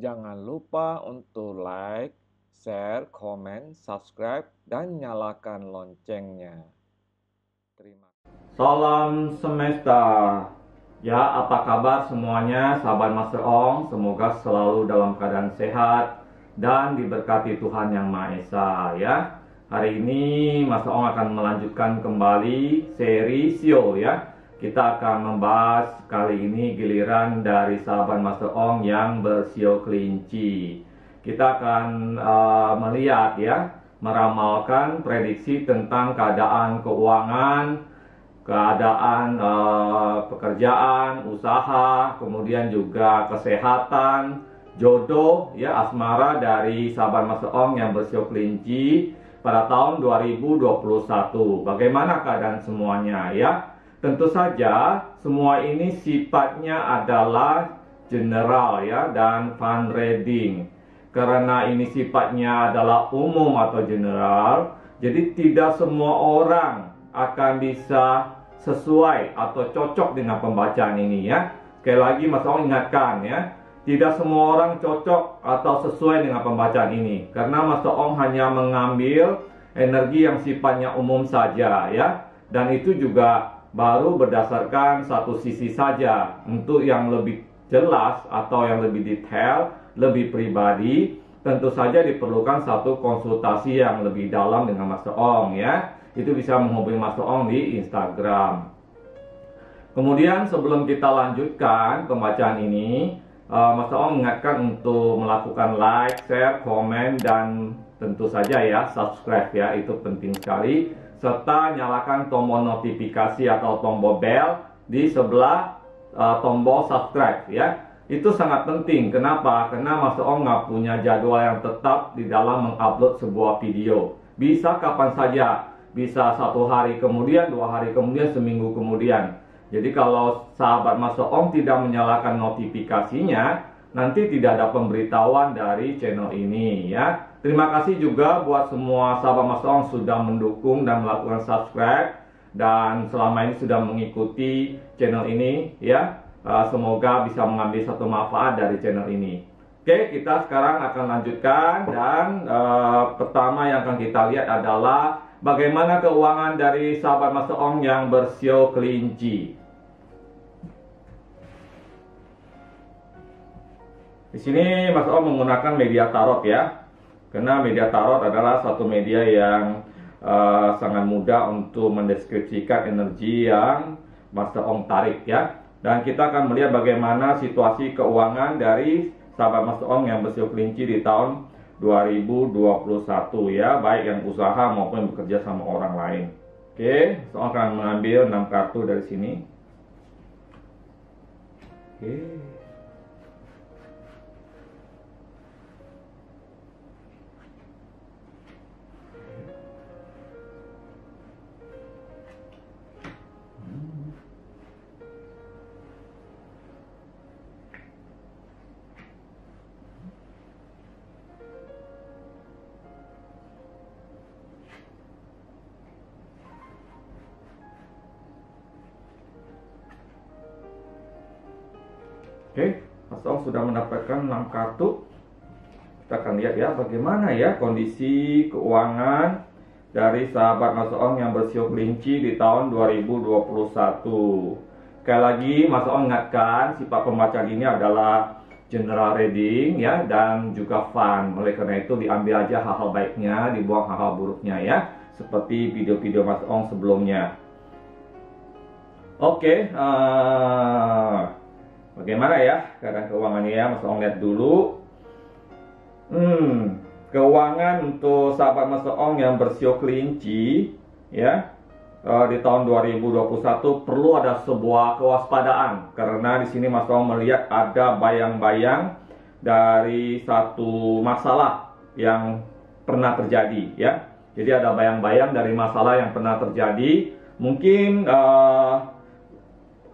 Jangan lupa untuk like, share, komen, subscribe, dan nyalakan loncengnya. Terima kasih. Salam semesta. Ya, apa kabar semuanya, sahabat Master Ong? Semoga selalu dalam keadaan sehat dan diberkati Tuhan Yang Maha Esa ya. Hari ini Master Ong akan melanjutkan kembali seri Sio ya. Kita akan membahas kali ini giliran dari sahabat Master Ong yang bersio kelinci. Kita akan melihat ya, meramalkan prediksi tentang keadaan keuangan, keadaan pekerjaan, usaha, kemudian juga kesehatan, jodoh, ya asmara dari sahabat Master Ong yang bersio kelinci pada tahun 2021. Bagaimana keadaan semuanya ya? Tentu saja semua ini sifatnya adalah general ya dan fund reading. Karena ini sifatnya adalah umum atau general, jadi tidak semua orang akan bisa sesuai atau cocok dengan pembacaan ini ya. Sekali lagi Mas Ong ingatkan ya, tidak semua orang cocok atau sesuai dengan pembacaan ini, karena Mas Ong hanya mengambil energi yang sifatnya umum saja ya, dan itu juga baru berdasarkan satu sisi saja. Untuk yang lebih jelas atau yang lebih detail, lebih pribadi, tentu saja diperlukan satu konsultasi yang lebih dalam dengan Master Ong ya. Itu bisa menghubungi Master Ong di Instagram. Kemudian sebelum kita lanjutkan pembacaan ini, Master Ong mengingatkan untuk melakukan like, share, komen, dan tentu saja ya subscribe ya, itu penting sekali. Serta nyalakan tombol notifikasi atau tombol bell di sebelah tombol subscribe ya. Itu sangat penting. Kenapa? Karena Master Ong nggak punya jadwal yang tetap di dalam mengupload sebuah video. Bisa kapan saja. Bisa 1 hari kemudian, 2 hari kemudian, seminggu kemudian. Jadi kalau sahabat Master Ong tidak menyalakan notifikasinya, nanti tidak ada pemberitahuan dari channel ini ya. Terima kasih juga buat semua sahabat Master Ong sudah mendukung dan melakukan subscribe dan selama ini sudah mengikuti channel ini ya. Semoga bisa mengambil satu manfaat dari channel ini. Oke, kita sekarang akan lanjutkan dan pertama yang akan kita lihat adalah bagaimana keuangan dari sahabat Master Ong yang bersio kelinci. Di sini Master Ong menggunakan media tarot ya, karena media tarot adalah satu media yang sangat mudah untuk mendeskripsikan energi yang Master Ong tarik ya. Dan kita akan melihat bagaimana situasi keuangan dari sahabat Master Ong yang bersio kelinci di tahun 2021 ya, baik yang usaha maupun yang bekerja sama orang lain. Oke, Master Ong akan mengambil 6 kartu dari sini. Oke. Oke, Mas Ong sudah mendapatkan 6 kartu. Kita akan lihat ya bagaimana ya kondisi keuangan dari sahabat Mas Ong yang bersio kelinci di tahun 2021. Sekali lagi Mas Ong ingatkan, sifat pembacaan ini adalah general reading ya, dan juga fun. Oleh karena itu diambil aja hal-hal baiknya, dibuang hal-hal buruknya ya, seperti video-video Mas Ong sebelumnya. Oke, bagaimana ya keadaan keuangannya ya, Mas Ong lihat dulu. Keuangan untuk sahabat Master Ong yang bersio kelinci ya, di tahun 2021 perlu ada sebuah kewaspadaan, karena di sini Master Ong melihat ada bayang-bayang dari satu masalah yang pernah terjadi ya. Jadi ada bayang-bayang dari masalah yang pernah terjadi, mungkin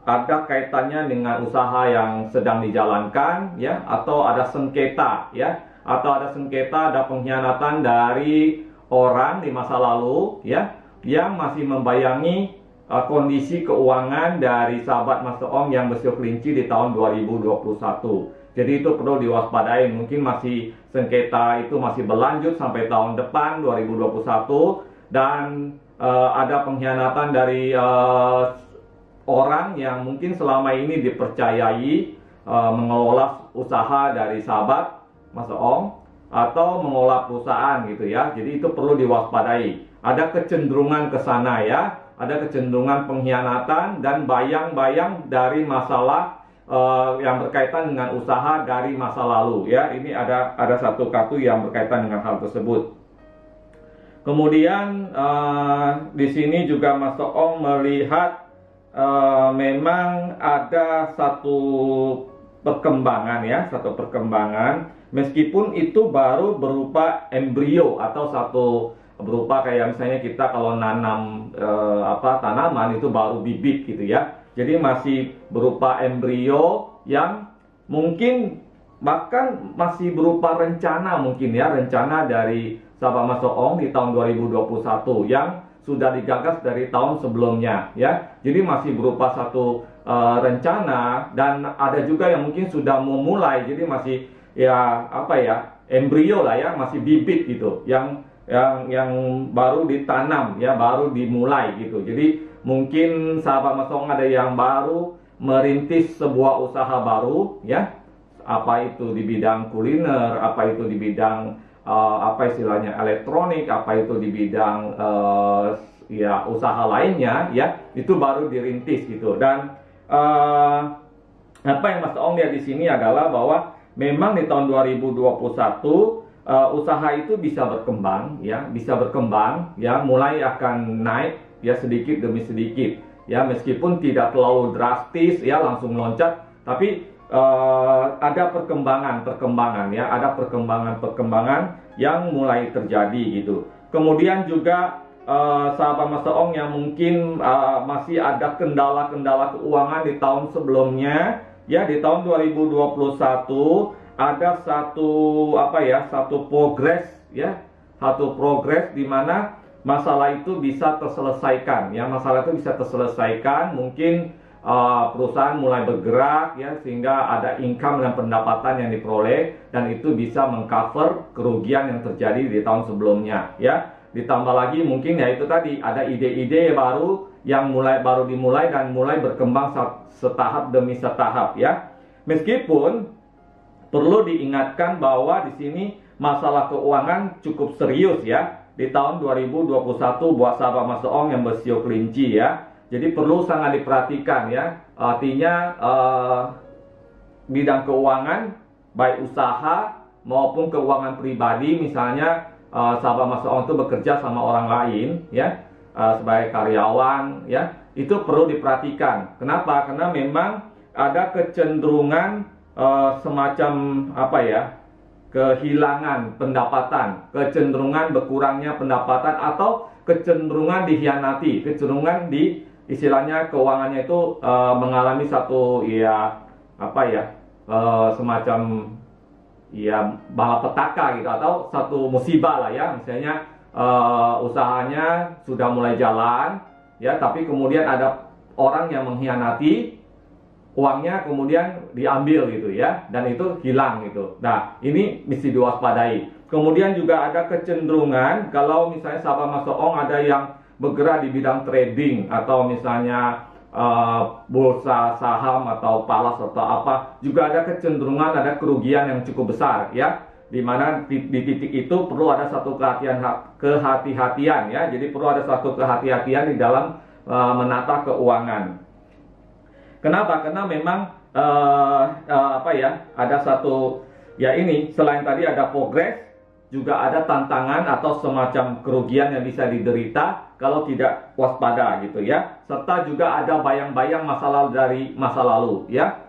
ada kaitannya dengan usaha yang sedang dijalankan ya, atau ada sengketa ya, atau ada sengketa, ada pengkhianatan dari orang di masa lalu ya, yang masih membayangi kondisi keuangan dari sahabat Master Ong yang bersio kelinci di tahun 2021. Jadi itu perlu diwaspadai. Mungkin masih sengketa itu masih berlanjut sampai tahun depan 2021, dan ada pengkhianatan dari orang yang mungkin selama ini dipercayai mengelola usaha dari sahabat Mas Ong atau mengelola perusahaan gitu ya. Jadi itu perlu diwaspadai. Ada kecenderungan ke sana ya, ada kecenderungan pengkhianatan dan bayang-bayang dari masalah yang berkaitan dengan usaha dari masa lalu ya. Ini ada satu kartu yang berkaitan dengan hal tersebut. Kemudian di sini juga Mas Ong melihat memang ada satu perkembangan ya, satu perkembangan, meskipun itu baru berupa embrio atau satu berupa kayak misalnya kita kalau nanam tanaman itu baru bibit gitu ya. Jadi masih berupa embrio yang mungkin bahkan masih berupa rencana mungkin ya, rencana dari sahabat Mas Ong di tahun 2021 yang sudah digagas dari tahun sebelumnya ya. Jadi masih berupa satu rencana, dan ada juga yang mungkin sudah memulai, jadi masih ya embrio lah ya, masih bibit gitu yang baru ditanam ya, baru dimulai gitu. Jadi mungkin sahabat Mas Ong ada yang baru merintis sebuah usaha baru ya, apa itu di bidang kuliner, apa itu di bidang istilahnya elektronik, apa itu di bidang ya usaha lainnya ya, itu baru dirintis gitu. Dan apa yang Mas Ong lihat di sini adalah bahwa memang di tahun 2021 usaha itu bisa berkembang ya, mulai akan naik ya sedikit demi sedikit ya, meskipun tidak terlalu drastis ya langsung loncat, tapi ada perkembangan ya, ada perkembangan yang mulai terjadi gitu. Kemudian juga sahabat Mas Ong yang mungkin masih ada kendala-kendala keuangan di tahun sebelumnya ya, di tahun 2021 ada satu progres ya, satu progres di mana masalah itu bisa terselesaikan ya, mungkin perusahaan mulai bergerak ya, sehingga ada income dan pendapatan yang diperoleh, dan itu bisa mengcover kerugian yang terjadi di tahun sebelumnya ya. Ditambah lagi mungkin ya itu tadi, ada ide-ide baru yang baru dimulai dan mulai berkembang setahap demi setahap ya. Meskipun perlu diingatkan bahwa di sini masalah keuangan cukup serius ya di tahun 2021 buat sahabat Mas Ong yang bersio kelinci ya. Jadi perlu sangat diperhatikan ya. Artinya bidang keuangan baik usaha maupun keuangan pribadi, misalnya sahabat Mas Ong itu bekerja sama orang lain ya, sebagai karyawan ya, itu perlu diperhatikan. Kenapa? Karena memang ada kecenderungan semacam kehilangan pendapatan, kecenderungan berkurangnya pendapatan, atau kecenderungan dikhianati, kecenderungan istilahnya keuangannya itu mengalami satu semacam malapetaka gitu, atau satu musibah lah ya. Misalnya usahanya sudah mulai jalan ya, tapi kemudian ada orang yang mengkhianati, uangnya kemudian diambil gitu ya, dan itu hilang gitu. Nah, ini mesti diwaspadai. Kemudian juga ada kecenderungan kalau misalnya sahabat Mas Ong ada yang bergerak di bidang trading, atau misalnya bursa saham atau palas atau apa, juga ada kecenderungan ada kerugian yang cukup besar ya, dimana di titik itu perlu ada satu kehati-hatian ya. Jadi perlu ada satu kehati-hatian di dalam menata keuangan. Kenapa? Karena memang ada satu ya, ini selain tadi ada progres, juga ada tantangan atau semacam kerugian yang bisa diderita kalau tidak waspada gitu ya. Serta juga ada bayang-bayang masalah dari masa lalu ya,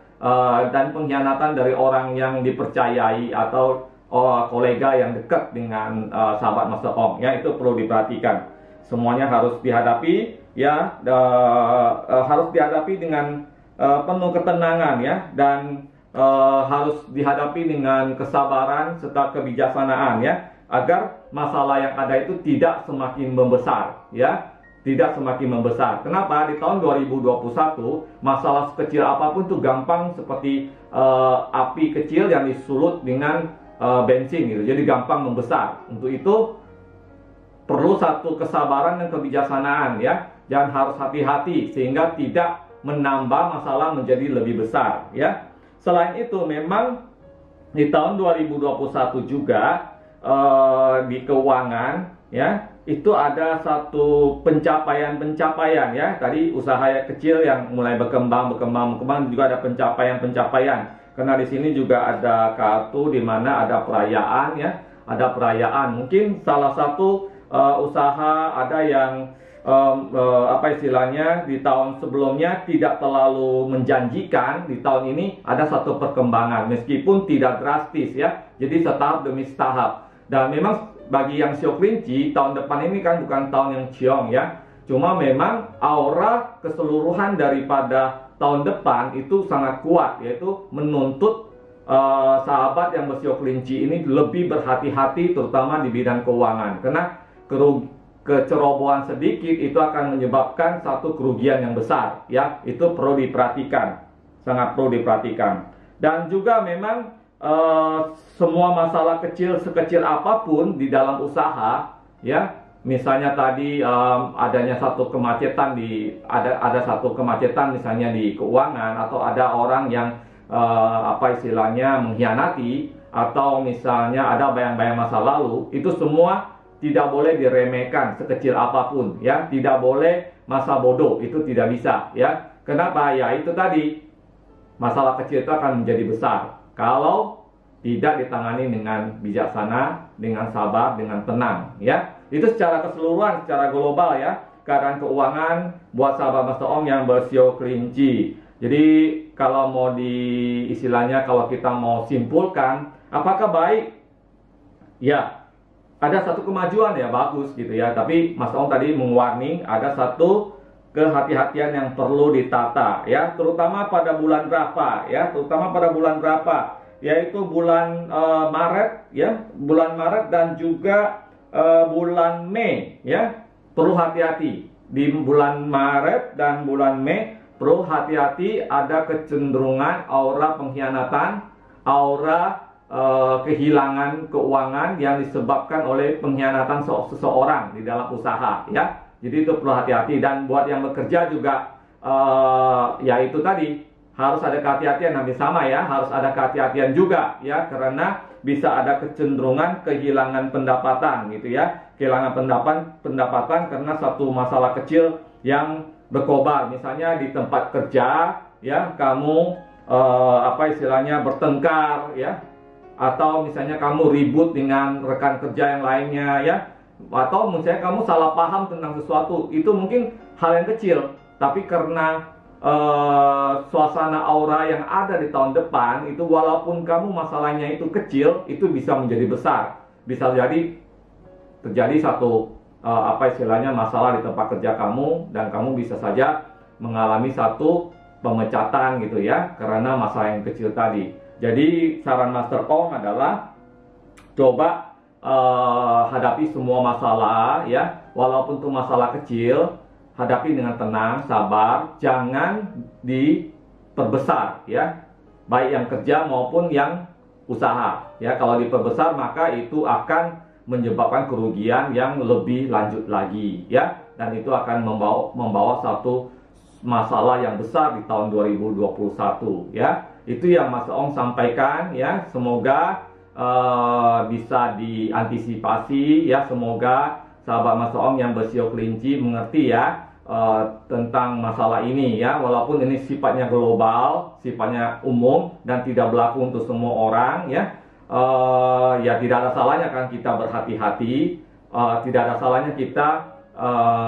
dan pengkhianatan dari orang yang dipercayai atau kolega yang dekat dengan sahabat Mas Ong ya, itu perlu diperhatikan. Semuanya harus dihadapi ya, harus dihadapi dengan penuh ketenangan ya, dan harus dihadapi dengan kesabaran serta kebijaksanaan ya, agar masalah yang ada itu tidak semakin membesar ya. tidak semakin membesar. Kenapa? Di tahun 2021 masalah sekecil apapun tuh gampang seperti api kecil yang disulut dengan bensin gitu. Jadi gampang membesar. Untuk itu perlu satu kesabaran dan kebijaksanaan ya. Dan harus hati-hati sehingga tidak menambah masalah menjadi lebih besar ya. Selain itu memang di tahun 2021 juga di keuangan ya, itu ada satu pencapaian ya. Tadi usaha kecil yang mulai berkembang juga ada pencapaian. Karena di sini juga ada kartu di mana ada perayaan ya, ada perayaan. Mungkin salah satu usaha ada yang apa istilahnya di tahun sebelumnya tidak terlalu menjanjikan, di tahun ini ada satu perkembangan meskipun tidak drastis ya. Jadi setahap demi setahap. Dan memang bagi yang Shio Kelinci, tahun depan ini kan bukan tahun yang ciong ya. Cuma memang aura keseluruhan daripada tahun depan itu sangat kuat, yaitu menuntut sahabat yang bersio kelinci ini lebih berhati-hati terutama di bidang keuangan. Karena kecerobohan sedikit itu akan menyebabkan satu kerugian yang besar ya. Itu perlu diperhatikan, sangat perlu diperhatikan. Dan juga memang semua masalah kecil sekecil apapun di dalam usaha ya, misalnya tadi adanya satu kemacetan ada satu kemacetan misalnya di keuangan, atau ada orang yang apa istilahnya mengkhianati, atau misalnya ada bayang-bayang masa lalu, itu semua tidak boleh diremehkan sekecil apapun ya. Tidak boleh masa bodoh, itu tidak bisa ya. Kenapa? Ya itu tadi, masalah kecil itu akan menjadi besar kalau tidak ditangani dengan bijaksana, dengan sabar, dengan tenang ya. Itu secara keseluruhan, secara global ya, keadaan keuangan buat sahabat Master Ong yang bersio kelinci. Jadi kalau mau istilahnya kalau kita mau simpulkan, apakah baik? Ya, ada satu kemajuan ya, bagus gitu ya. Tapi Mas Ong tadi meng-warning ada satu kehati-hatian yang perlu ditata ya, terutama pada bulan berapa ya, yaitu bulan Maret ya, bulan Maret dan juga bulan Mei ya. Perlu hati-hati di bulan Maret dan bulan Mei, perlu hati-hati, ada kecenderungan aura pengkhianatan, aura kehilangan keuangan yang disebabkan oleh pengkhianatan seseorang di dalam usaha ya. Jadi itu perlu hati-hati. Dan buat yang bekerja juga ya itu tadi, harus ada kehati-hatian. Hampir sama ya, harus ada kehati-hatian juga ya, karena bisa ada kecenderungan kehilangan pendapatan gitu ya. Kehilangan pendapatan karena satu masalah kecil yang berkobar. Misalnya di tempat kerja ya, kamu apa istilahnya bertengkar ya, atau misalnya kamu ribut dengan rekan kerja yang lainnya ya, atau misalnya kamu salah paham tentang sesuatu. Itu mungkin hal yang kecil, tapi karena suasana aura yang ada di tahun depan itu, walaupun kamu masalahnya itu kecil, itu bisa menjadi besar. Bisa jadi terjadi satu apa istilahnya masalah di tempat kerja kamu, dan kamu bisa saja mengalami satu pemecatan gitu ya, karena masalah yang kecil tadi. Jadi saran Master Ong adalah coba hadapi semua masalah ya, walaupun itu masalah kecil, hadapi dengan tenang, sabar, jangan diperbesar ya, baik yang kerja maupun yang usaha ya. Kalau diperbesar maka itu akan menyebabkan kerugian yang lebih lanjut lagi ya, dan itu akan membawa satu masalah yang besar di tahun 2021 ya. Itu yang Mas Ong sampaikan ya, semoga bisa diantisipasi ya. Semoga sahabat Mas Ong yang bersio kelinci mengerti ya tentang masalah ini ya. Walaupun ini sifatnya global, sifatnya umum dan tidak berlaku untuk semua orang ya. Ya tidak ada salahnya kan kita berhati-hati, tidak ada salahnya kita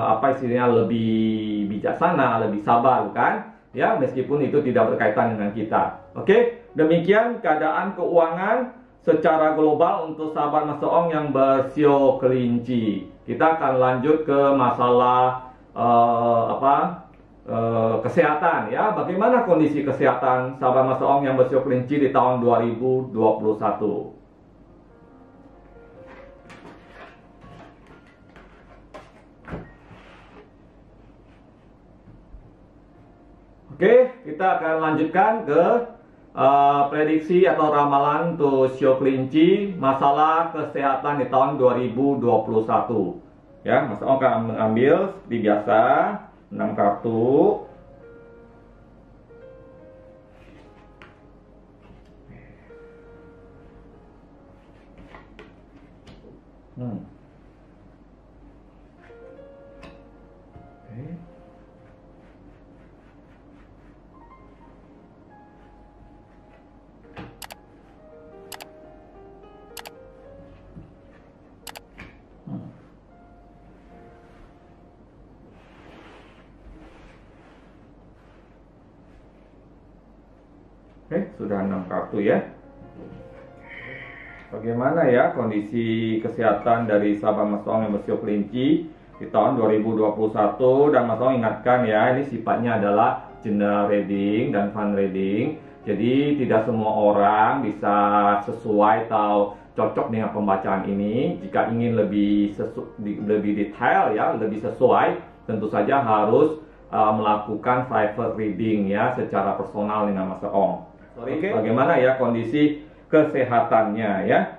apa istilahnya lebih bijaksana, lebih sabar kan ya, meskipun itu tidak berkaitan dengan kita. Oke, demikian keadaan keuangan secara global untuk sahabat Master Ong yang bersio kelinci. Kita akan lanjut ke masalah kesehatan ya. Bagaimana kondisi kesehatan sahabat Master Ong yang bersio kelinci di tahun 2021? Oke, kita akan lanjutkan ke prediksi atau ramalan untuk sio kelinci masalah kesehatan di tahun 2021. Ya, Mas Ong akan mengambil seperti biasa 6 kartu. Oke, sudah 6 kartu ya. Bagaimana ya kondisi kesehatan dari sahabat Mas Ong yang bersio kelinci di tahun 2021? Dan Mas Ong ingatkan ya, ini sifatnya adalah general reading dan fun reading. Jadi tidak semua orang bisa sesuai atau cocok dengan pembacaan ini. Jika ingin lebih detail ya, lebih sesuai, tentu saja harus melakukan private reading ya secara personal dengan Mas Ong. Oke, bagaimana ya kondisi kesehatannya ya?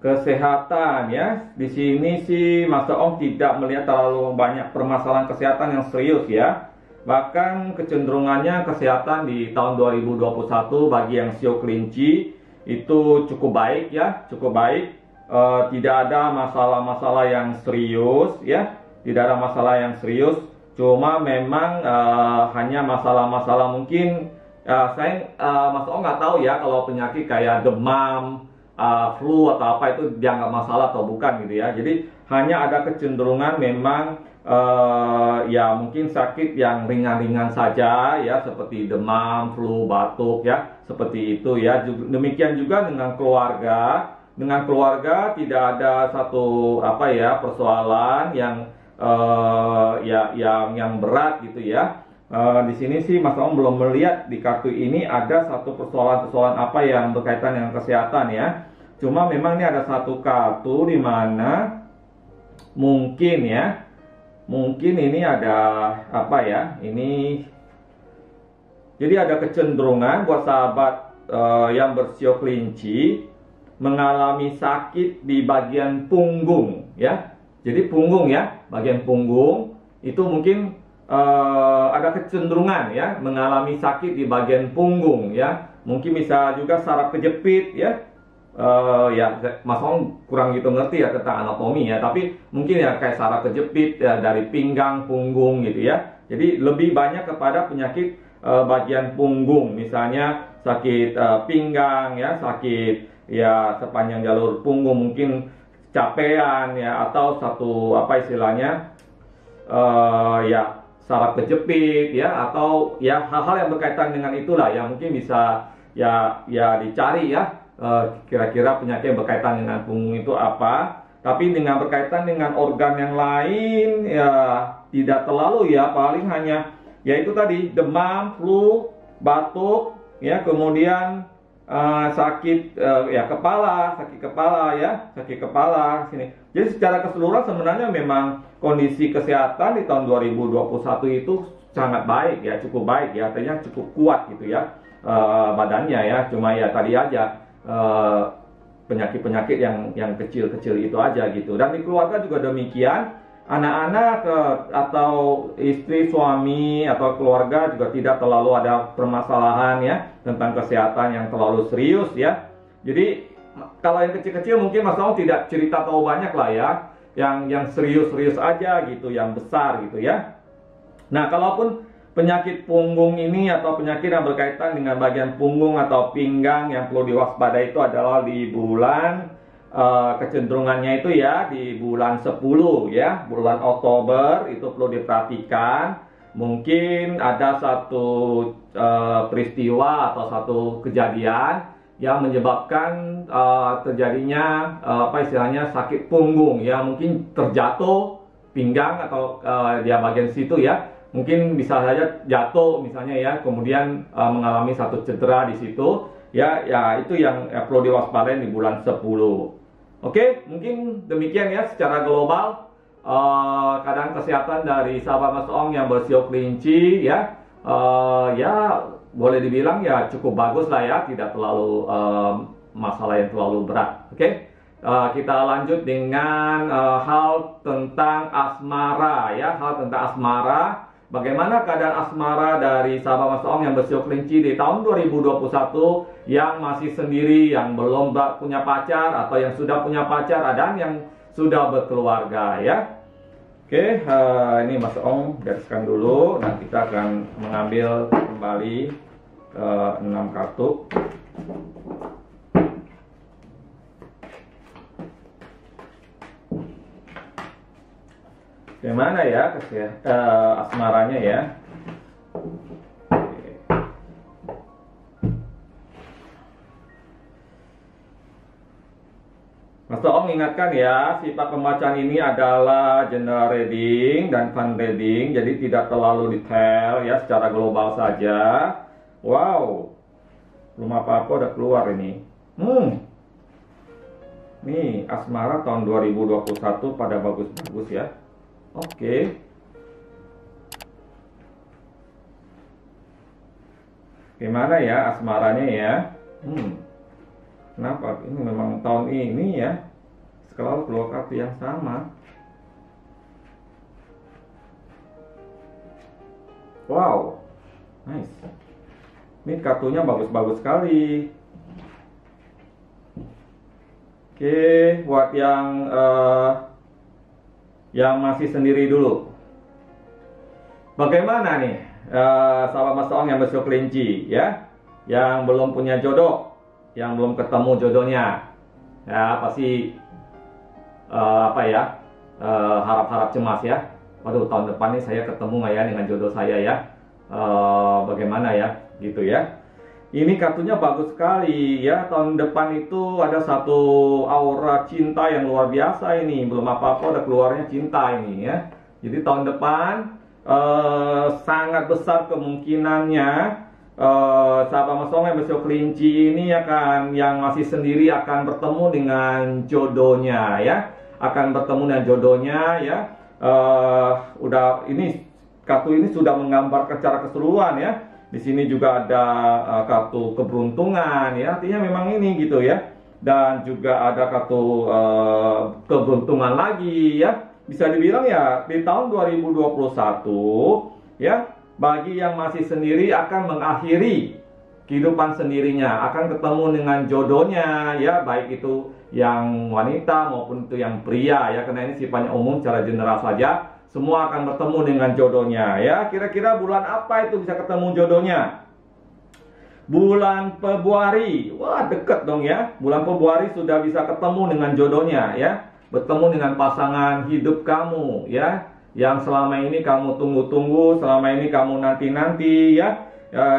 Kesehatan ya, di sini sih Mas Ong tidak melihat terlalu banyak permasalahan kesehatan yang serius ya. Bahkan kecenderungannya kesehatan di tahun 2021 bagi yang sio kelinci itu cukup baik ya, cukup baik. Tidak ada masalah-masalah yang serius ya, tidak ada masalah yang serius. Cuma memang hanya masalah-masalah mungkin Mas Ong nggak tahu ya kalau penyakit kayak demam, flu atau apa itu dianggap masalah atau bukan gitu ya. Jadi hanya ada kecenderungan memang ya mungkin sakit yang ringan-ringan saja ya, seperti demam, flu, batuk ya, seperti itu ya. Demikian juga dengan keluarga. Dengan keluarga tidak ada satu apa ya persoalan yang yang berat gitu ya. Di sini sih Mas Ong belum melihat di kartu ini ada satu persoalan apa yang berkaitan dengan kesehatan ya. Cuma memang ini ada satu kartu di mana mungkin ini ada apa ya? Ini jadi ada kecenderungan buat sahabat yang bersio kelinci mengalami sakit di bagian punggung ya. Jadi punggung ya, bagian punggung itu mungkin ada kecenderungan ya mengalami sakit di bagian punggung ya. Mungkin bisa juga saraf kejepit ya. Ya Mas Ong kurang gitu ngerti ya tentang anatomi ya, tapi mungkin ya kayak saraf kejepit ya, dari pinggang, punggung gitu ya. Jadi lebih banyak kepada penyakit bagian punggung, misalnya sakit pinggang ya, sakit ya sepanjang jalur punggung, mungkin capean ya, atau satu apa istilahnya ya saraf kejepit ya, atau ya hal-hal yang berkaitan dengan itulah yang mungkin bisa ya dicari ya kira-kira penyakit yang berkaitan dengan punggung itu apa. Tapi dengan berkaitan dengan organ yang lain ya tidak terlalu ya, paling hanya ya itu tadi demam, flu, batuk ya, kemudian sakit sakit kepala sini. Jadi secara keseluruhan sebenarnya memang kondisi kesehatan di tahun 2021 itu sangat baik ya, cukup baik ya, artinya cukup kuat gitu ya badannya ya. Cuma ya tadi aja penyakit-penyakit yang kecil-kecil itu aja gitu. Dan di keluarga juga demikian, anak-anak atau istri, suami atau keluarga juga tidak terlalu ada permasalahan ya tentang kesehatan yang terlalu serius ya. Jadi kalau yang kecil-kecil mungkin Mas Ong tidak cerita terlalu banyak lah ya, yang serius-serius aja gitu, yang besar gitu ya. Nah, kalaupun penyakit punggung ini atau penyakit yang berkaitan dengan bagian punggung atau pinggang yang perlu diwaspadai itu adalah di bulan kecenderungannya itu ya di bulan 10 ya, bulan Oktober itu perlu diperhatikan. Mungkin ada satu peristiwa atau satu kejadian yang menyebabkan terjadinya apa istilahnya sakit punggung ya, mungkin terjatuh pinggang atau dia bagian situ ya, mungkin bisa saja jatuh misalnya ya, kemudian mengalami satu cedera di situ ya, itu yang perlu diwaspadai di bulan 10. Oke, mungkin demikian ya secara global keadaan kesehatan dari sahabat Mas Ong yang bersio kelinci ya, ya boleh dibilang ya cukup bagus lah ya, tidak terlalu masalah yang terlalu berat. Oke. Kita lanjut dengan hal tentang asmara ya, hal tentang asmara. Bagaimana keadaan asmara dari sahabat Mas Ong yang bersio kelinci di tahun 2021 yang masih sendiri, yang belum punya pacar atau yang sudah punya pacar dan yang sudah berkeluarga ya. Oke, ini Mas Ong gariskan dulu dan kita akan mengambil kembali 6 kartu. Gimana ya asmaranya ya? Mas Ong ingatkan ya, sifat pembacaan ini adalah general reading dan fun reading, jadi tidak terlalu detail ya, secara global saja. Wow, belum apa-apa udah keluar ini. Nih, asmara tahun 2021 pada bagus-bagus ya. Oke. Gimana ya asmaranya ya? Kenapa? Ini memang tahun ini ya. Selalu keluar kartu yang sama. Wow. Nice. Ini kartunya bagus-bagus sekali. Oke, buat yang masih sendiri dulu. Bagaimana nih sahabat Mas Ong yang bersio kelinci ya, yang belum punya jodoh, yang belum ketemu jodohnya ya, pasti harap-harap cemas ya. Waduh, tahun depan nih saya ketemu nggak ya dengan jodoh saya ya, bagaimana ya gitu ya. Ini kartunya bagus sekali ya, tahun depan itu ada satu aura cinta yang luar biasa ini, belum apa-apa udah keluarnya cinta ini ya. Jadi tahun depan sangat besar kemungkinannya sahabat Mas Ong yang bersio kelinci ini yang masih sendiri akan bertemu dengan jodohnya ya, akan bertemu dengan jodohnya ya. Kartu ini sudah menggambar secara keseluruhan ya. Di sini juga ada kartu keberuntungan ya, artinya memang ini gitu ya. Dan juga ada kartu keberuntungan lagi ya. Bisa dibilang ya di tahun 2021 ya, bagi yang masih sendiri akan mengakhiri kehidupan sendirinya, akan ketemu dengan jodohnya ya, baik itu yang wanita maupun itu yang pria ya, karena ini sifatnya umum secara general saja. Semua akan bertemu dengan jodohnya ya. Kira-kira bulan apa itu bisa ketemu jodohnya? Bulan Februari. Wah, deket dong ya. Bulan Februari sudah bisa ketemu dengan jodohnya ya. Bertemu dengan pasangan hidup kamu ya, yang selama ini kamu tunggu-tunggu, selama ini kamu nanti-nanti ya.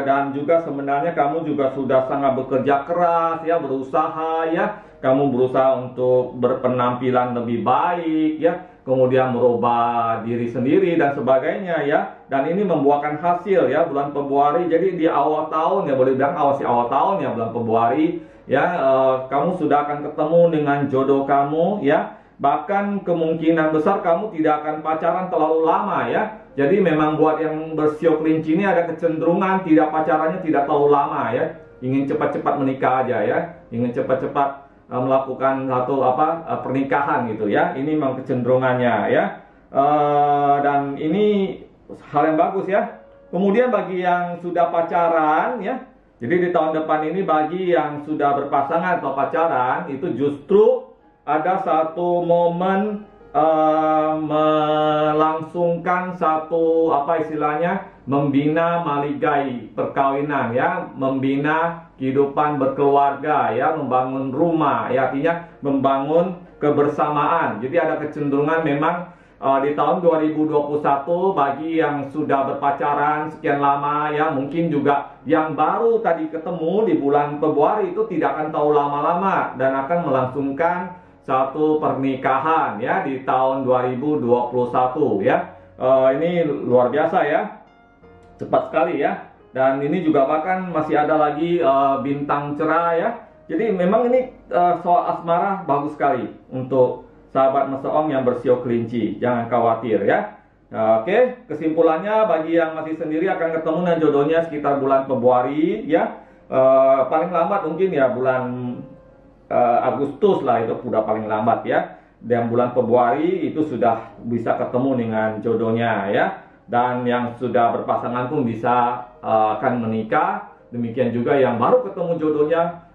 Dan juga sebenarnya kamu juga sudah sangat bekerja keras ya, berusaha ya. Kamu berusaha untuk berpenampilan lebih baik ya, kemudian merubah diri sendiri dan sebagainya ya. Dan ini membuahkan hasil ya, bulan Februari. Jadi di awal tahun ya, boleh bilang awal tahun ya, bulan Februari ya, kamu sudah akan ketemu dengan jodoh kamu ya. Bahkan kemungkinan besar kamu tidak akan pacaran terlalu lama ya. Jadi memang buat yang bersio kelinci ini ada kecenderungan tidak pacarannya tidak terlalu lama ya. Ingin cepat-cepat menikah aja ya. Ingin cepat-cepat melakukan satu pernikahan gitu ya. Ini memang kecenderungannya ya. Dan ini hal yang bagus ya. Kemudian bagi yang sudah pacaran ya, jadi di tahun depan ini bagi yang sudah berpasangan atau pacaran itu justru ada satu momen melangsungkan satu membina maligai perkawinan ya, membina kehidupan berkeluarga ya, membangun rumah ya, artinya membangun kebersamaan. Jadi ada kecenderungan memang di tahun 2021 bagi yang sudah berpacaran sekian lama ya, mungkin juga yang baru tadi ketemu di bulan Februari itu tidak akan tahu lama-lama dan akan melangsungkan satu pernikahan ya di tahun 2021 ya. Ini luar biasa ya, cepat sekali ya. Dan ini juga bahkan masih ada lagi bintang cerah ya. Jadi memang ini soal asmara bagus sekali untuk sahabat Mas Ong yang bersio kelinci. Jangan khawatir ya. Nah, oke, kesimpulannya bagi yang masih sendiri akan ketemu dengan jodohnya sekitar bulan Februari ya. Paling lambat mungkin ya bulan Agustus lah, itu sudah paling lambat ya. Dan bulan Februari itu sudah bisa ketemu dengan jodohnya ya. Dan yang sudah berpasangan pun bisa akan menikah. Demikian juga yang baru ketemu jodohnya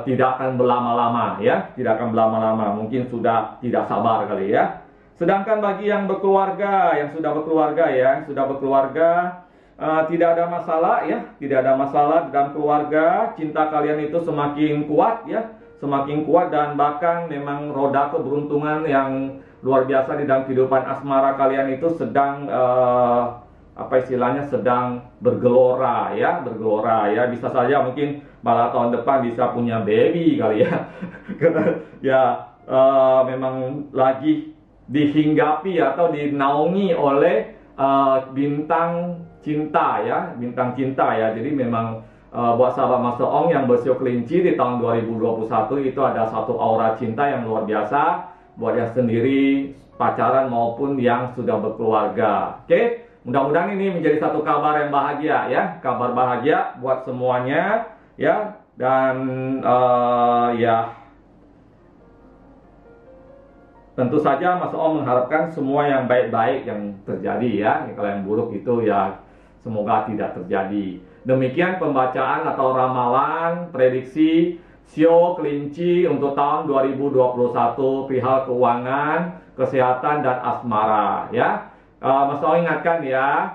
tidak akan berlama-lama ya, tidak akan berlama-lama, mungkin sudah tidak sabar kali ya. Sedangkan bagi yang berkeluarga, yang sudah berkeluarga ya, tidak ada masalah ya, tidak ada masalah dalam keluarga. Cinta kalian itu semakin kuat ya, semakin kuat, dan bahkan memang roda keberuntungan yang luar biasa di dalam kehidupan asmara kalian itu sedang apa istilahnya, sedang bergelora ya, bisa saja mungkin malah tahun depan bisa punya baby kali ya. Karena ya memang lagi dihinggapi atau dinaungi oleh bintang cinta ya, bintang cinta ya. Jadi memang buat sahabat Mas Ong yang bersio kelinci di tahun 2021 itu ada satu aura cinta yang luar biasa buat yang sendiri pacaran maupun yang sudah berkeluarga. Oke, mudah-mudahan ini menjadi satu kabar yang bahagia ya, kabar bahagia buat semuanya ya. Dan ya tentu saja Mas Om mengharapkan semua yang baik-baik yang terjadi ya. Kalau yang buruk itu ya semoga tidak terjadi. Demikian pembacaan atau ramalan prediksi sio kelinci untuk tahun 2021 perihal keuangan, kesehatan, dan asmara ya. Mas Om ingatkan ya,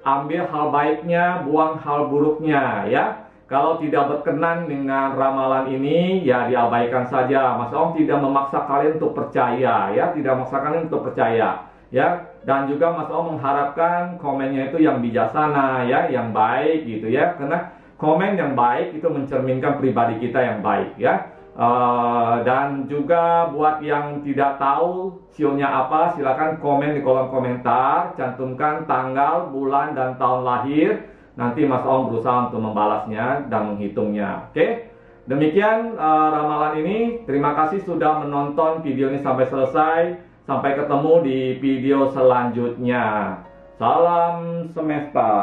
ambil hal baiknya, buang hal buruknya ya. Kalau tidak berkenan dengan ramalan ini ya diabaikan saja. Mas Om tidak memaksa kalian untuk percaya ya, tidak memaksa kalian untuk percaya ya. Dan juga Mas Om mengharapkan komennya itu yang bijaksana ya, yang baik gitu ya. Karena komen yang baik itu mencerminkan pribadi kita yang baik ya. Dan juga buat yang tidak tahu sionya apa, silakan komen di kolom komentar, cantumkan tanggal, bulan, dan tahun lahir. Nanti Mas Om berusaha untuk membalasnya dan menghitungnya. Oke, demikian ramalan ini. Terima kasih sudah menonton video ini sampai selesai. Sampai ketemu di video selanjutnya. Salam semesta.